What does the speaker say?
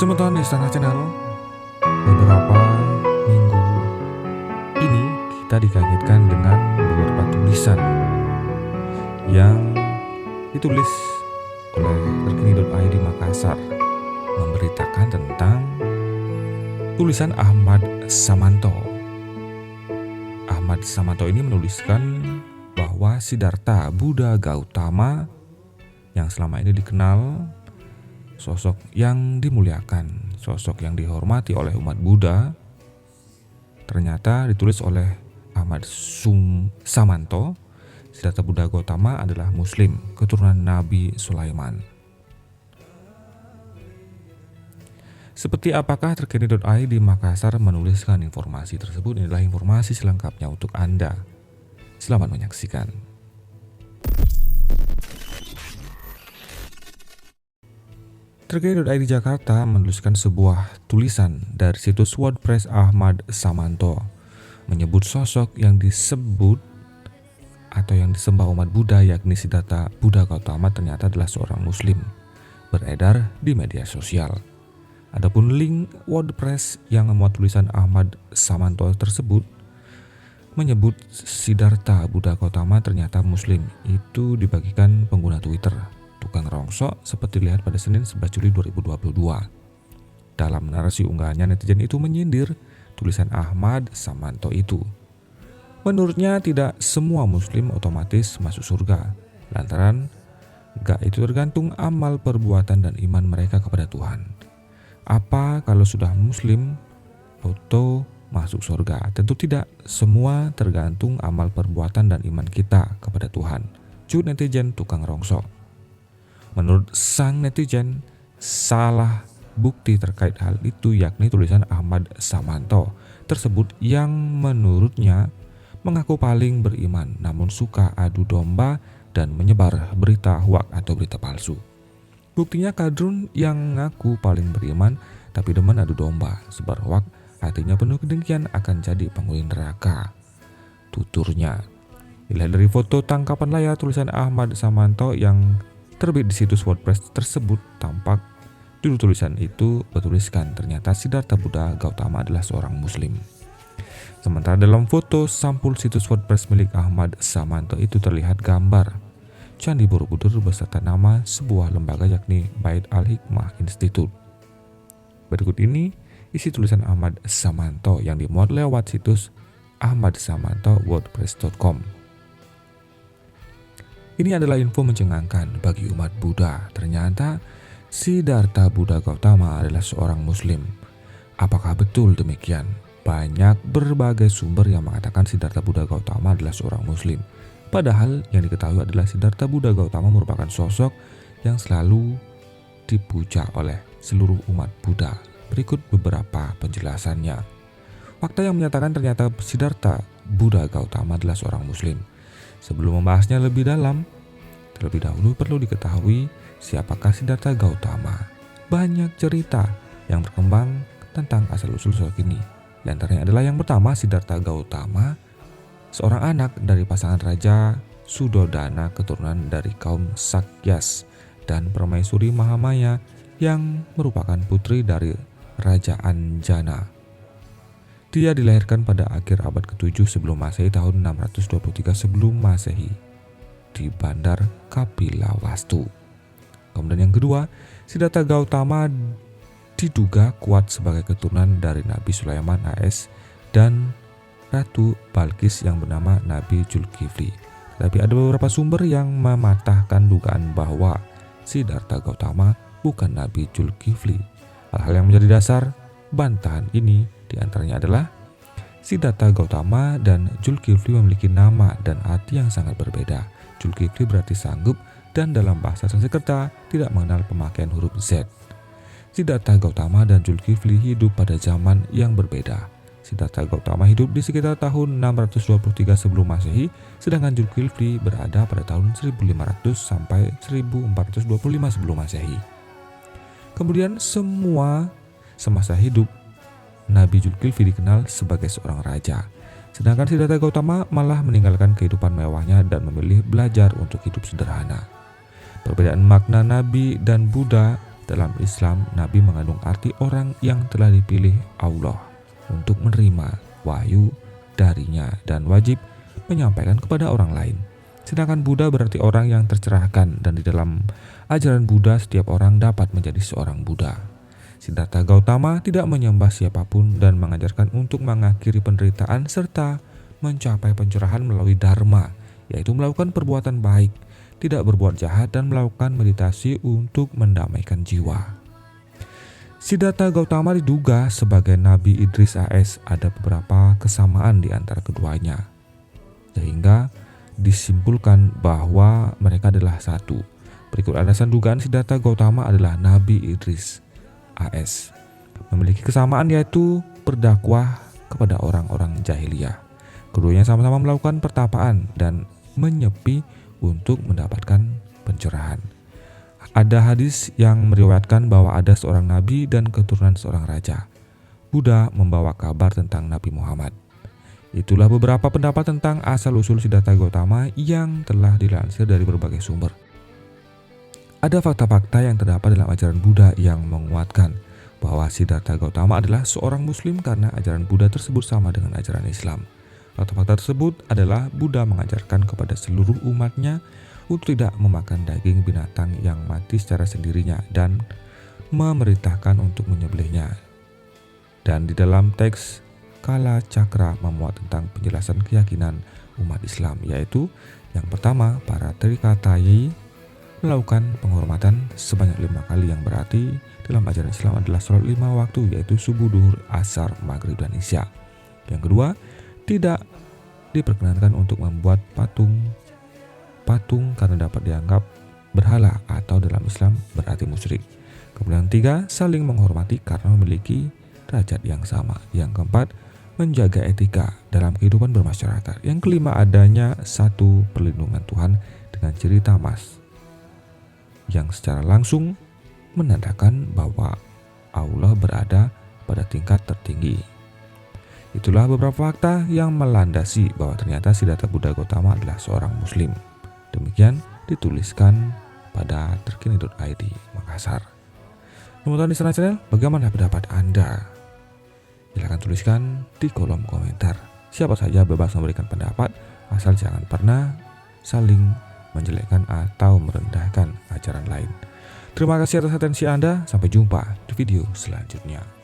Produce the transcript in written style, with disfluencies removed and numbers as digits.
Sementara di Istana Channel, beberapa minggu ini kita dikagetkan dengan beberapa tulisan yang ditulis oleh terkini.id Makassar memberitakan tentang tulisan Ahmad Samanto. Ahmad Samanto ini menuliskan bahwa Siddhartha Buddha Gautama yang selama ini dikenal sosok yang dimuliakan, sosok yang dihormati oleh umat Buddha, ternyata ditulis oleh Ahmad Samanto. Siddhartha Buddha Gautama adalah Muslim, keturunan Nabi Sulaiman. Seperti apakah terkini.id Makassar menuliskan informasi tersebut? Inilah informasi selengkapnya untuk Anda. Selamat menyaksikan. Terkini.id Jakarta menuliskan sebuah tulisan dari situs WordPress Ahmad Samanto menyebut sosok yang disebut atau yang disembah umat Buddha yakni Siddhartha Buddha Gautama ternyata adalah seorang Muslim beredar di media sosial. Adapun link WordPress yang memuat tulisan Ahmad Samanto tersebut menyebut Siddhartha Buddha Gautama ternyata Muslim itu dibagikan pengguna Twitter Tukang Rongsok seperti dilihat pada Senin 11 Juli 2022. Dalam narasi unggahannya, netizen itu menyindir tulisan Ahmad Samanto itu. Menurutnya tidak semua Muslim otomatis masuk surga, lantaran gak itu tergantung amal perbuatan dan iman mereka kepada Tuhan. Apa kalau sudah Muslim auto masuk surga? Tentu tidak, semua tergantung amal perbuatan dan iman kita kepada Tuhan. Cut netizen Tukang Rongsok. Menurut sang netizen, salah bukti terkait hal itu yakni tulisan Ahmad Samanto tersebut yang menurutnya mengaku paling beriman namun suka adu domba dan menyebar berita hoak atau berita palsu. Buktinya kadrun yang ngaku paling beriman tapi demen adu domba, sebar hoak, hatinya penuh kedengkian akan jadi penghuni neraka, tuturnya. Dilihat dari foto tangkapan layar tulisan Ahmad Samanto yang terbit di situs WordPress tersebut, tampak judul tulisan itu bertuliskan ternyata Siddhartha Buddha Gautama adalah seorang Muslim. Sementara dalam foto sampul situs WordPress milik Ahmad Samanto itu terlihat gambar Candi Borobudur beserta nama sebuah lembaga yakni Bait Al-Hikmah Institute. Berikut ini isi tulisan Ahmad Samanto yang dimuat lewat situs ahmadsamanto.wordpress.com. Ini adalah info mencengangkan bagi umat Buddha. Ternyata Siddhartha Buddha Gautama adalah seorang Muslim. Apakah betul demikian? Banyak berbagai sumber yang mengatakan Siddhartha Buddha Gautama adalah seorang Muslim. Padahal yang diketahui adalah Siddhartha Buddha Gautama merupakan sosok yang selalu dipuja oleh seluruh umat Buddha. Berikut beberapa penjelasannya. Fakta yang menyatakan ternyata Siddhartha Buddha Gautama adalah seorang Muslim. Sebelum membahasnya lebih dalam, terlebih dahulu perlu diketahui siapakah Siddhartha Gautama. Banyak cerita yang berkembang tentang asal-usul sosok ini. Di antaranya adalah yang pertama, Siddhartha Gautama, seorang anak dari pasangan Raja Sudodana keturunan dari kaum Sakyas dan Permaisuri Mahamaya yang merupakan putri dari Raja Anjana. Dia dilahirkan pada akhir abad ke-7 sebelum Masehi tahun 623 sebelum Masehi di Bandar Kapilawastu. Kemudian yang kedua, Siddhartha Gautama diduga kuat sebagai keturunan dari Nabi Sulaiman AS dan Ratu Balkis yang bernama Nabi Zulkifli. Tapi ada beberapa sumber yang mematahkan dugaan bahwa Siddhartha Gautama bukan Nabi Zulkifli. Hal-hal yang menjadi dasar bantahan ini diantaranya adalah Siddhartha Gautama dan Zulkifli memiliki nama dan arti yang sangat berbeda. Zulkifli berarti sanggup dan dalam bahasa Sanskerta tidak mengenal pemakaian huruf Z. Siddhartha Gautama dan Zulkifli hidup pada zaman yang berbeda. Siddhartha Gautama hidup di sekitar tahun 623 sebelum Masehi, sedangkan Zulkifli berada pada tahun 1500 sampai 1425 sebelum Masehi. Kemudian semasa hidup Nabi Zulkifli dikenal sebagai seorang raja, sedangkan Siddhartha Gautama malah meninggalkan kehidupan mewahnya dan memilih belajar untuk hidup sederhana. Perbedaan makna Nabi dan Buddha Dalam Islam, Nabi mengandung arti orang yang telah dipilih Allah untuk menerima wahyu darinya dan wajib menyampaikan kepada orang lain. Sedangkan Buddha berarti orang yang tercerahkan, dan di dalam ajaran Buddha setiap orang dapat menjadi seorang Buddha. Siddhartha Gautama tidak menyembah siapapun dan mengajarkan untuk mengakhiri penderitaan serta mencapai pencerahan melalui dharma, yaitu melakukan perbuatan baik, tidak berbuat jahat, dan melakukan meditasi untuk mendamaikan jiwa. Siddhartha Gautama diduga sebagai Nabi Idris AS. Ada beberapa kesamaan di antara keduanya, sehingga disimpulkan bahwa mereka adalah satu. Berikut alasan dugaan Siddhartha Gautama adalah Nabi Idris AS. Memiliki kesamaan yaitu berdakwah kepada orang-orang jahiliyah. Keduanya sama-sama melakukan pertapaan dan menyepi untuk mendapatkan pencerahan. Ada hadis yang meriwayatkan bahwa ada seorang nabi dan keturunan seorang raja. Buddha membawa kabar tentang Nabi Muhammad. Itulah beberapa pendapat tentang asal-usul Siddhartha Gautama yang telah dilansir dari berbagai sumber. Ada fakta-fakta yang terdapat dalam ajaran Buddha yang menguatkan bahwa Siddhartha Gautama adalah seorang Muslim karena ajaran Buddha tersebut sama dengan ajaran Islam. Fakta-fakta tersebut adalah Buddha mengajarkan kepada seluruh umatnya untuk tidak memakan daging binatang yang mati secara sendirinya dan memerintahkan untuk menyembelihnya. Dan di dalam teks Kala Cakra memuat tentang penjelasan keyakinan umat Islam, yaitu yang pertama, para Trikatayi melakukan penghormatan sebanyak 5 kali, yang berarti dalam ajaran Islam adalah sholat 5 waktu, yaitu subuh, duhur, asar, maghrib, dan isya. Yang kedua, tidak diperkenankan untuk membuat patung karena dapat dianggap berhala atau dalam Islam berarti musyrik. Kemudian yang ketiga, saling menghormati karena memiliki derajat yang sama. Yang keempat, menjaga etika dalam kehidupan bermasyarakat. Yang kelima, adanya satu perlindungan Tuhan dengan ciri tamas yang secara langsung menandakan bahwa Allah berada pada tingkat tertinggi. Itulah beberapa fakta yang melandasi bahwa ternyata Siddhartha Buddha Gautama adalah seorang Muslim. Demikian dituliskan pada terkini.id Makassar. Teman-teman di Sana Channel, bagaimana pendapat Anda? Silahkan tuliskan di kolom komentar. Siapa saja bebas memberikan pendapat, asal jangan pernah saling menjelekkan atau merendahkan ajaran lain. Terima kasih atas atensi Anda. Sampai jumpa di video selanjutnya.